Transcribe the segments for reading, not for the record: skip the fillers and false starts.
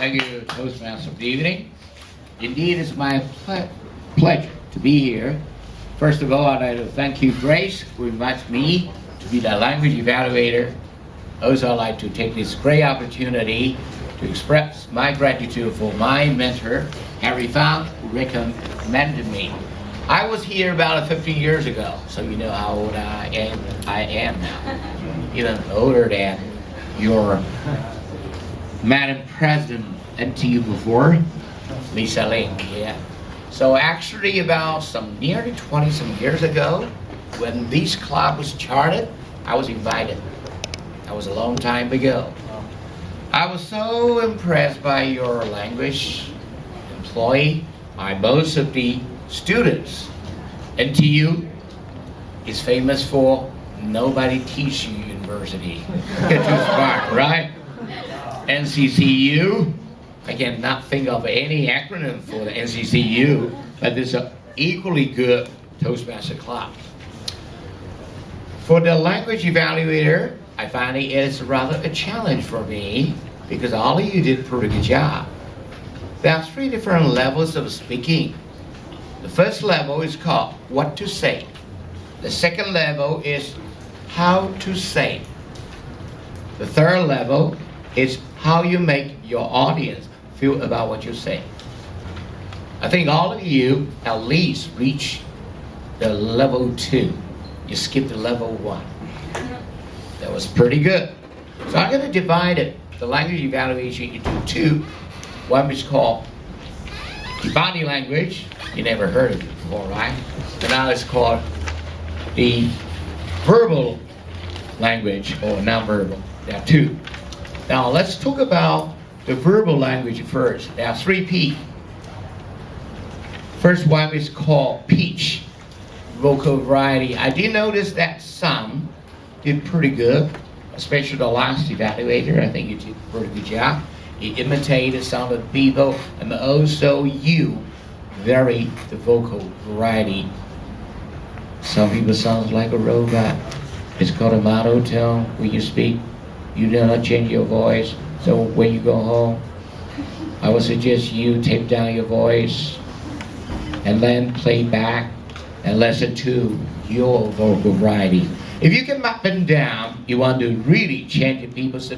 Thank you, Toastmaster. Good evening. Indeed, it's my pleasure to be here. First of all, I'd like to thank you, Grace, who invites me to be the language evaluator. Also, I'd like to take this great opportunity to express my gratitude for my mentor, Harry Fang, who recommended me. I was here about 15 years ago, so you know how old I am now. Even older than your Madam President NTU before, Lisa Link, yeah. So actually about nearly 20 some years ago, when this club was charted, I was invited. That was a long time ago. I was so impressed by your language employee, by most of the students. NTU is famous for nobody teach you university. Get too smart, right? NCCU, I cannot think of any acronym for the NCCU, but there's an equally good Toastmaster club. For the language evaluator, I find it is rather a challenge for me because all of you did a pretty good job. There are 3 different levels of speaking. The first level is called what to say. The second level is how to say. The third level is how you make your audience feel about what you say. I think all of you at least reach the level 2. You skipped the level 1. That was pretty good. So I'm going to divide it, the language evaluation, into 2. One is called the body language. You never heard of it before, right? And now it's called the verbal language or nonverbal. There are 2. Now let's talk about the verbal language first. There are 3 P. First one is called pitch, vocal variety. I did notice that some did pretty good, especially the last evaluator. I think you did a pretty good job. You imitated some of the people, and also you vary the vocal variety. Some people sound like a robot. It's called a monotone. When you speak, you do not change your voice. So when you go home, I would suggest you tape down your voice and then play back and listen to your vocal variety. If you can map them down, you want to really change people's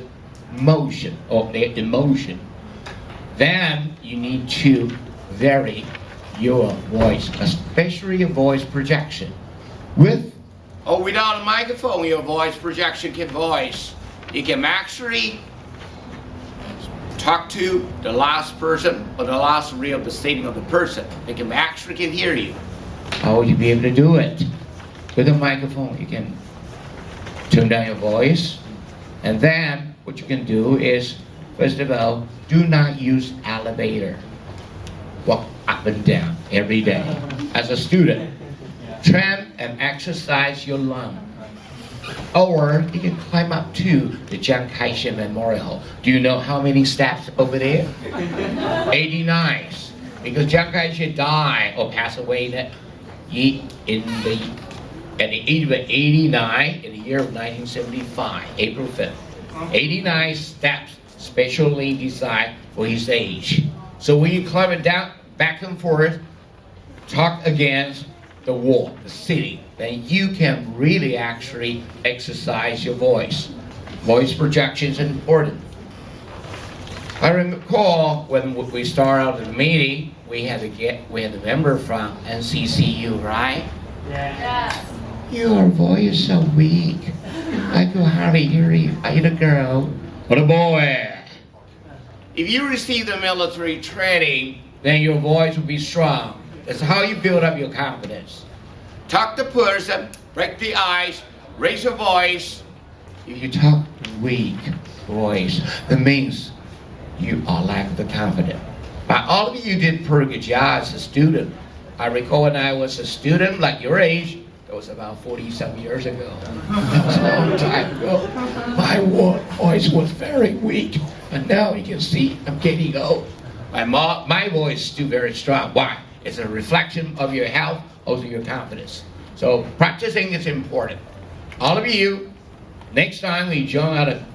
emotion or their emotion, then you need to vary your voice, especially your voice projection. Without a microphone, your voice projection can voice. You can actually talk to the last person or the last real the statement of the person. They can actually hear you. How will you be able to do it? With a microphone, you can tune down your voice, and then what you can do is, first of all, do not use elevator. Walk up and down every day. As a student, train and exercise your lung. Or you can climb up to the Chiang Kai-shek Memorial. Do you know how many steps over there? 89. Because Chiang Kai-shek died or passed away at the age of 89 in the year of 1975, April 5th. 89 steps specially designed for his age. So when you climb it down, back and forth, talk against the wall, the city, then you can really actually exercise your voice. Voice projection is important. I recall when we started out the meeting, we had a member from NCCU, right? Yes. Your voice is so weak. I can hardly hear you. Are you the girl or the boy? If you receive the military training, then your voice will be strong. That's how you build up your confidence. Talk to person, break the ice, raise your voice. If you talk weak voice, it means you are lack the confidence. But all of you did pretty good job as a student. I recall when I was a student, like your age, that was about 40-some years ago. That was a long time ago. My voice was very weak, and now you can see I'm getting old. My voice is still very strong. Why? It's a reflection of your health, also your confidence. So practicing is important. All of you, next time we join at a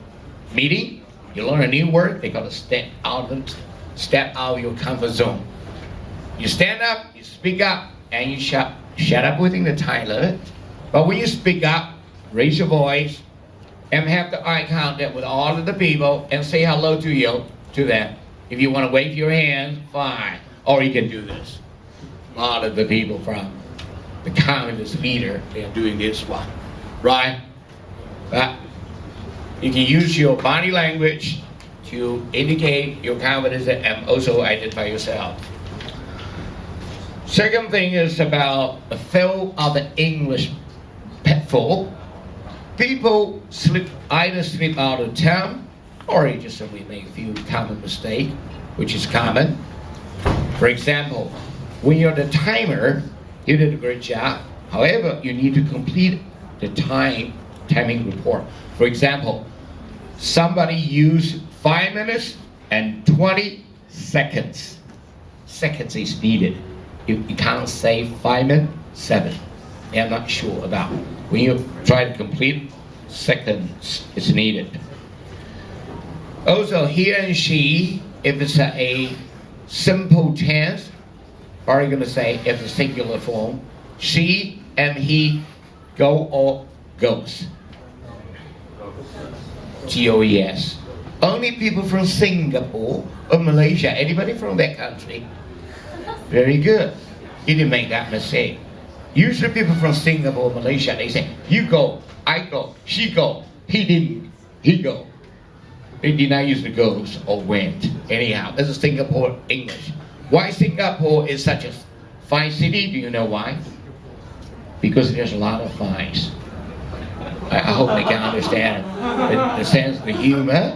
meeting, You learn a new word, they call it step out of your comfort zone. You stand up, you speak up, and you shut up within the time limit. But when you speak up, raise your voice, and have the eye contact with all of the people, and say hello to them. If you want to wave your hands, fine. Or you can do this. A lot of the people from the communist leader, they are doing this one, right? But you can use your body language to indicate your confidence and also identify yourself. Second thing is about the field of the English pitfall. People either slip out of term or you just simply make a few common mistakes, which is common. For example, when you're the timer, you did a great job. However, you need to complete the timing report. For example, somebody used 5 minutes and 20 seconds. Seconds is needed. You can't say 5 minutes, 7. I'm not sure about. When you try to complete, seconds is needed. Also, he and she, if it's a simple tense, are you going to say if it's singular form, she and he go or goes? Goes. Only people from Singapore or Malaysia, anybody from that country? Very good. You didn't make that mistake. Usually people from Singapore, Malaysia, they say, you go, I go, she go, he didn't, he go. They did not use the goes or went. Anyhow, this is Singapore English. Why Singapore is such a fine city? Do you know why? Because there's a lot of fines. I hope they can understand the sense of the humor.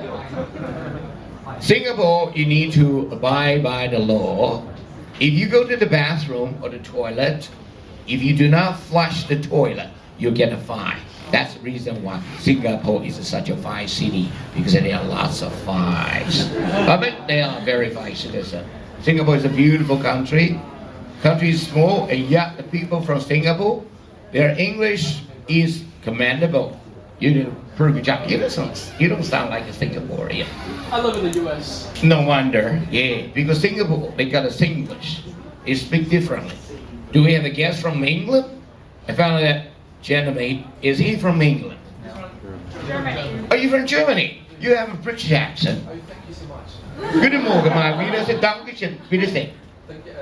Singapore, you need to abide by the law. If you go to the bathroom or the toilet, if you do not flush the toilet, you'll get a fine. That's the reason why Singapore is such a fine city, because there are lots of fines. But they are very fine citizens. Singapore is a beautiful country. Country is small, and yet the people from Singapore, their English is commendable. You did a pretty good job. You don't sound like a Singaporean. I live in the U.S. No wonder, yeah. Because Singapore, they got a Singlish. They speak differently. Do we have a guest from England? I found that gentleman, is he from England? Germany. Are you from Germany? You have a British accent. Oh, thank you so much. Guten Morgen, mal wieder. Dankeschön. Bitte sehr.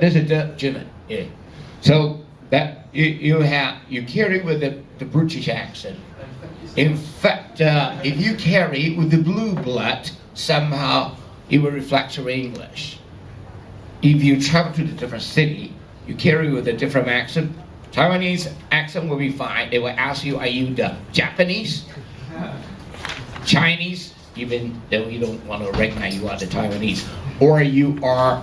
This is German. Yeah. So that you carry with the British accent. In fact, if you carry with the blue blood, somehow it will reflect your English. If you travel to a different city, you carry with a different accent. Taiwanese accent will be fine. They will ask you, are you the Japanese? Chinese, even though you don't want to recognize you are the Taiwanese. Or you are,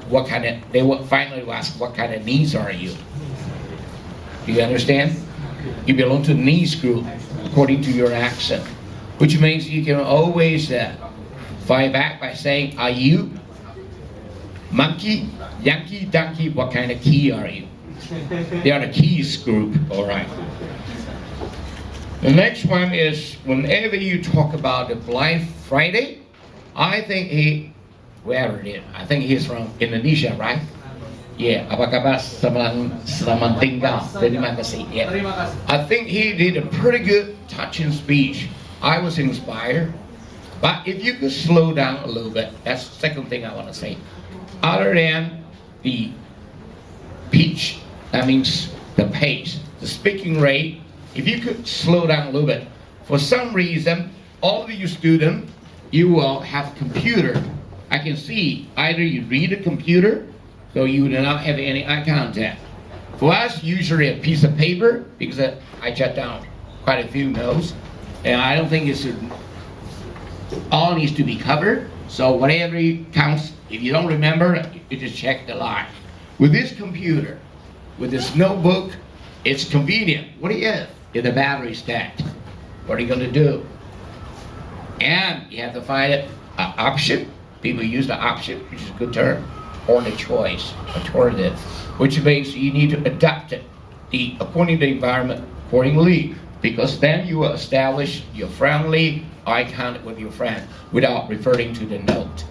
they will finally ask, what kind of niece are you? Do you understand? You belong to the niece group, according to your accent. Which means you can always fight back by saying, are you monkey, Yankee, donkey, what kind of key are you? They are the keys group, all right. The next one is, whenever you talk about the Black Friday, I think wherever it is, I think he's from Indonesia, right? Yeah, apa kabar selamat tinggal, terima kasih. Yeah. I think he did a pretty good touching speech. I was inspired. But if you could slow down a little bit, that's the second thing I want to say. Other than the pitch, that means the pace, the speaking rate, if you could slow down a little bit. For some reason, all of you students, you will have a computer. I can see either you read a computer, so you do not have any eye contact. For us, usually a piece of paper, because I jot down quite a few notes, and I don't think it should, all needs to be covered. So whatever counts, if you don't remember, you just check the line. With this computer, with this notebook, it's convenient. What do you have? If the battery's dead, what are you going to do? And you have to find an option. People use the option, which is a good term, or the choice, alternative, which means you need to adapt it according to the environment accordingly. because then you will establish your friendly eye contact with your friend without referring to the note.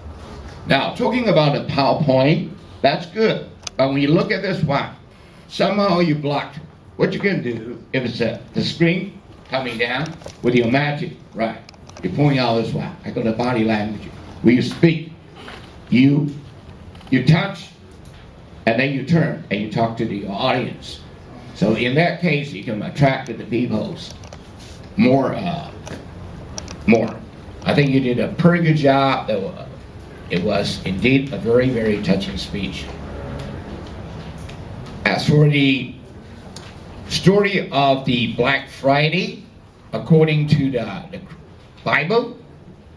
Now, talking about the PowerPoint, that's good. But when you look at this one, somehow you blocked. What you can do, if it's the screen coming down with your magic, right? You point out this one. I got the body language. When you speak, you touch, and then you turn and you talk to the audience. So in that case, you can attract the people's more. I think you did a pretty good job. It was indeed a very, very touching speech. As for the story of the Black Friday, according to the Bible,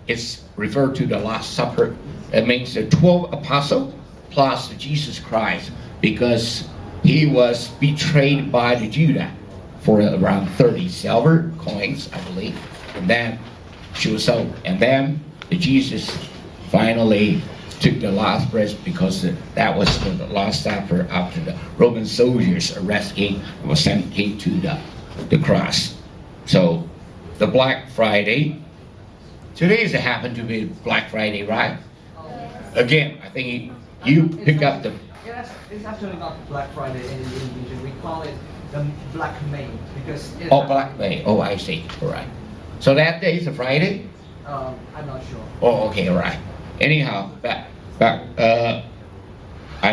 it's referred to the Last Supper. It means the 12 apostles plus Jesus Christ, because he was betrayed by the Judah for around 30 silver coins, I believe. And then she was sold. And then the Jesus finally took the last breath, because that was the last supper after the Roman soldiers arrested him and was sent him to the cross. So the Black Friday, today's happened to be Black Friday, right? Again, I think you pick up the... Yes, it's actually not Black Friday in Indonesian. We call it the Black May because it's Black May. Oh, I see. All right. So that day is a Friday? I'm not sure. Oh, okay, all right. Anyhow, I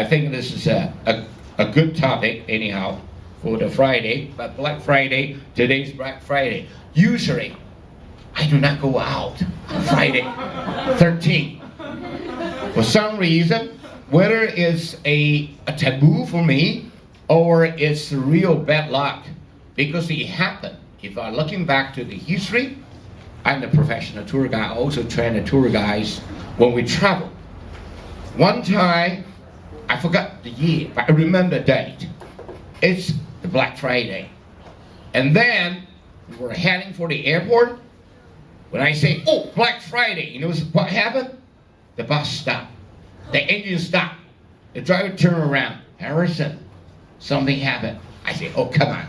think this is a good topic, anyhow, for the Friday. But Black Friday, today's Black Friday. Usually, I do not go out on Friday 13th. For some reason, whether it's a taboo for me or it's real bad luck, because it happened. If I'm looking back to the history, I'm a professional tour guide. I also train the tour guides when we travel. One time, I forgot the year, but I remember the date. It's the Black Friday. And then, we were heading for the airport. When I say, oh, Black Friday, you know what happened? The bus stopped. The engine stopped. The driver turned around. Harrison, something happened. I say, oh, come on.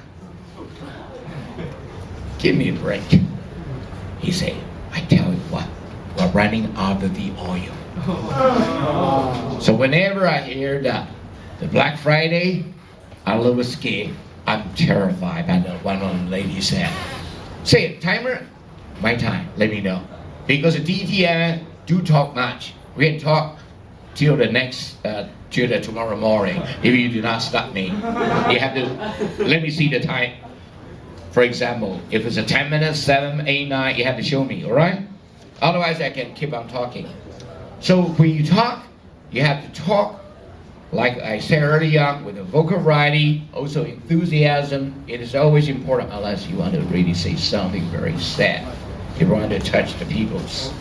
Give me a break. He said, I tell you what, we're running out of the oil. So whenever I hear the Black Friday, I'm a little scared. I'm terrified. I know one of the ladies said, say, timer, my time, let me know. Because the DTN do talk much. We can talk till the next, till the tomorrow morning. If you do not stop me, you have to, let me see the time. For example, if it's a 10 minutes, 7, 8, 9, you have to show me, all right? Otherwise, I can keep on talking. So when you talk, you have to talk, like I said earlier, with a vocal variety, also enthusiasm. It is always important, unless you want to really say something very sad. You want to touch the peoples.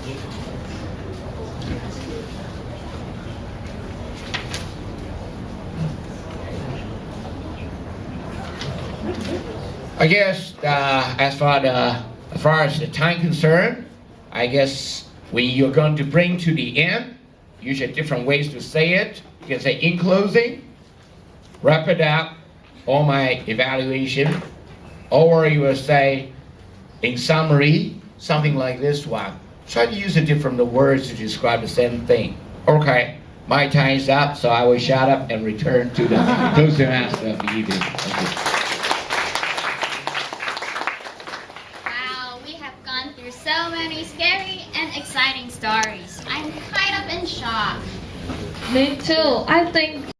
I guess as far as the time concerned, I guess when you're going to bring to the end, usually different ways to say it. You can say in closing, wrap it up, all my evaluation, or you will say in summary, something like this one. Try to use a different words to describe the same thing. Okay, my time is up, so I will shut up and return to the Toastmaster of the evening. Thank you. So many scary and exciting stories. I'm kind of in shock. Me too. I think